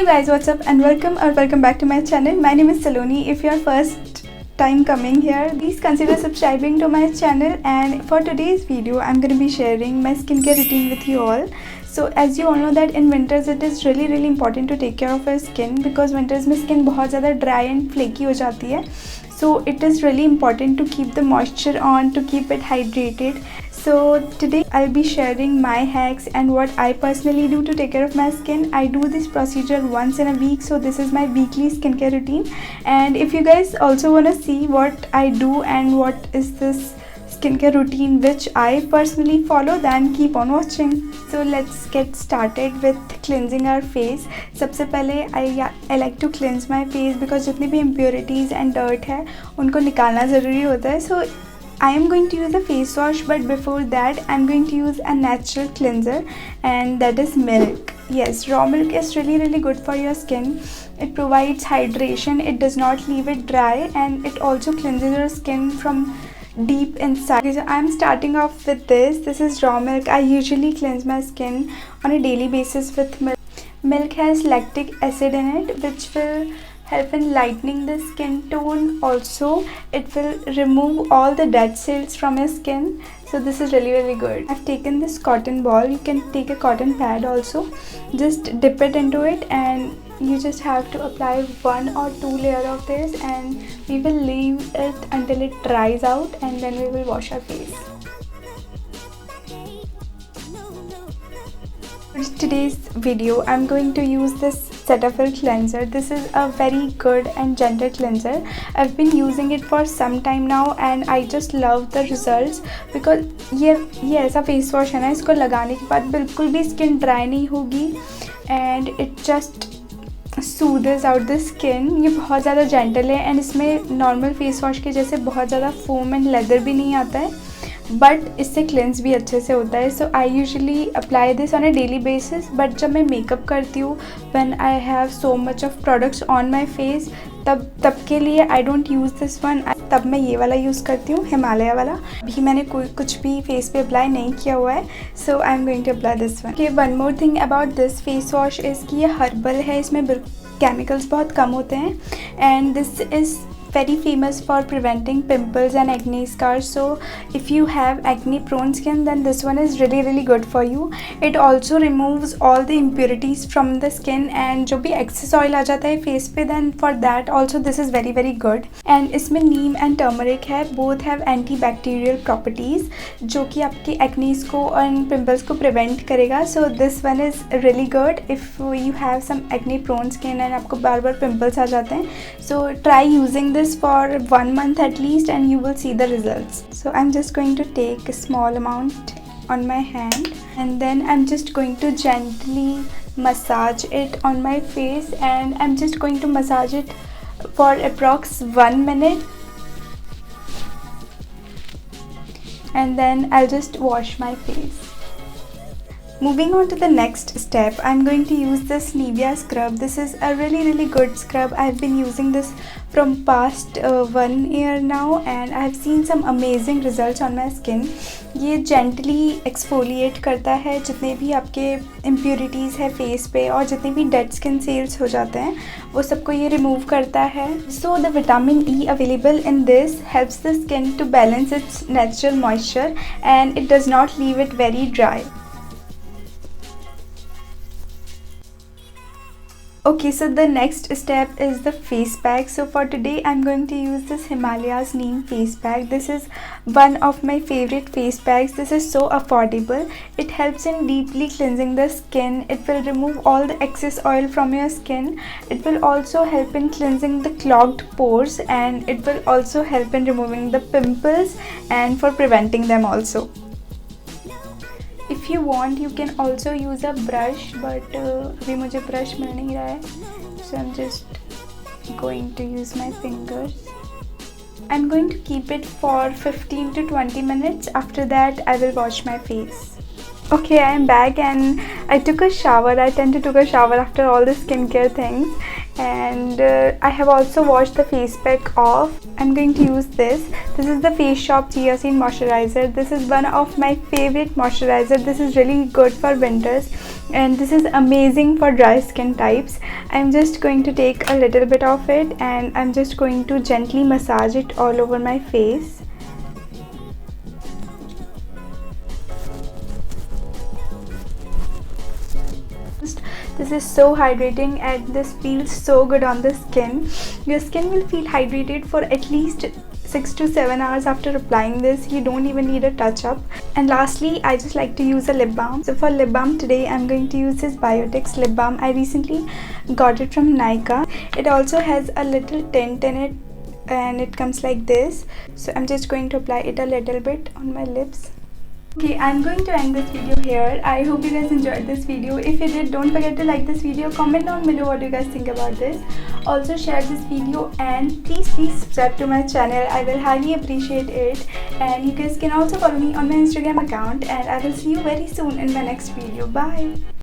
Hey guys, what's up and welcome back to my channel. My name is Saloni. If you are first time coming here, please consider subscribing to my channel, and for today's video I'm going to be sharing my skincare routine with you all. So as you all know that in winters it is really important to take care of our skin, because winters में skin बहुत ज़्यादा dry and flaky हो जाती है. So it is really important to keep the moisture on, to keep it hydrated. So today I'll be sharing my hacks and what I personally do to take care of my skin. I do this procedure once in a week, so this is my weekly skincare routine. And if you guys also want to see what I do and what is this skincare routine which I personally follow, then keep on watching. So let's get started with cleansing our face. सबसे पहले I like to cleanse my face because जितनी भी impurities and dirt है उनको निकालना ज़रूरी होता है. So I am going to use a face wash, but before that I'm going to use a natural cleanser, and that is milk. Yes, raw milk is really good for your skin. It provides hydration, it does not leave it dry, and it also cleanses your skin from deep inside. So I'm starting off with this. This is raw milk. I usually cleanse my skin on a daily basis with milk. Milk has lactic acid in it, which will help in lightening the skin tone. Also it will remove all the dead cells from your skin, so this is really good. I've taken this cotton ball. You can take a cotton pad also, just dip it into it, and you just have to apply 1 or 2 layers of this, and we will leave it until it dries out, and then we will wash our face. For today's video I'm going to use this Cetaphil cleanser. This is a very good and gentle cleanser. I've been using it for some time now and I just love the results, because ये ऐसा face wash है ना, इसको लगाने के बाद बिल्कुल भी स्किन ड्राई नहीं होगी, and it just soothes out the skin. ये बहुत ज़्यादा जेंटल है, एंड इसमें नॉर्मल फेस वॉश के जैसे बहुत ज़्यादा फोम एंड लेदर भी नहीं आता है, बट इससे क्लेंस भी अच्छे से होता है. So I usually apply this on a daily basis, but जब मैं मेकअप करती हूँ, when I have so much of products on my face, तब के लिए I don't use this one. तब मैं ये वाला यूज़ करती हूँ, हिमालय वाला. अभी मैंने कुछ भी फेस पे अप्लाई नहीं किया हुआ है, so I am going to apply this one. Okay, one more thing about this face wash is कि ये हर्बल है, इसमें केमिकल्स बहुत कम होते हैं, and this is very famous for preventing pimples and acne scars. So if you have acne prone skin, then this one is really good for you. It also removes all the impurities from the skin, and जो भी excess oil आ जाता है face पे, then for that also this is very good. And इसमें नीम and turmeric है, both have antibacterial properties जो कि आपके acne को और pimples को prevent करेगा. So this one is really good if you have some acne prone skin and आपको बार pimples आ जाते हैं. So try using this for 1 month at least and you will see the results. So I'm just going to take a small amount on my hand, and then I'm just going to gently massage it on my face, and I'm just going to massage it for approx 1 minute, and then I'll just wash my face. Moving on to the next step, I'm going to use this Nivea scrub. This is a really good scrub. I've been using this from past 1 year now, and I've seen some amazing results on my skin. ये gently exfoliate करता है जितने भी आपके impurities है face पे, और जितने भी dead skin cells हो जाते हैं वो सबको ये remove करता है. So the vitamin E available in this helps the skin to balance its natural moisture, and it does not leave it very dry. Okay, so the next step is the face pack. So for today I'm going to use this Himalayas Neem face pack. This is one of my favorite face packs. This is so affordable. It helps in deeply cleansing the skin. It will remove all the excess oil from your skin. It will also help in cleansing the clogged pores, and it will also help in removing the pimples and for preventing them also. If you want, you can also use a brush, but अभी मुझे brush मिल नहीं रहा है, so I'm just going to use my fingers. I'm going to keep it for 15 to 20 minutes. After that, I will wash my face. Okay, I am back and I took a shower. I tend to take a shower after all the skincare things, and I have also washed the face pack off. I'm going to use this. This is the Face Shop Chia Seed Moisturizer. This is one of my favorite moisturizer. This is really good for winters. and this is amazing for dry skin types. I'm just going to take a little bit of it and I'm just going to gently massage it all over my face. This is so hydrating and this feels so good on the skin. Your skin will feel hydrated for at least 6 to 7 hours after applying this. You don't even need a touch up. And lastly, I just like to use a lip balm. So for lip balm today, I'm going to use this Biotics lip balm. I recently got it from Nykaa. It also has a little tint in it and it comes like this. So I'm just going to apply it a little bit on my lips. Okay, I'm going to end this video here. I hope you guys enjoyed this video. If you did, don't forget to like this video, comment down below what you guys think about this. Also share this video and please subscribe to my channel. I will highly appreciate it. And you guys can also follow me on my Instagram account, and I will see you very soon in my next video. Bye.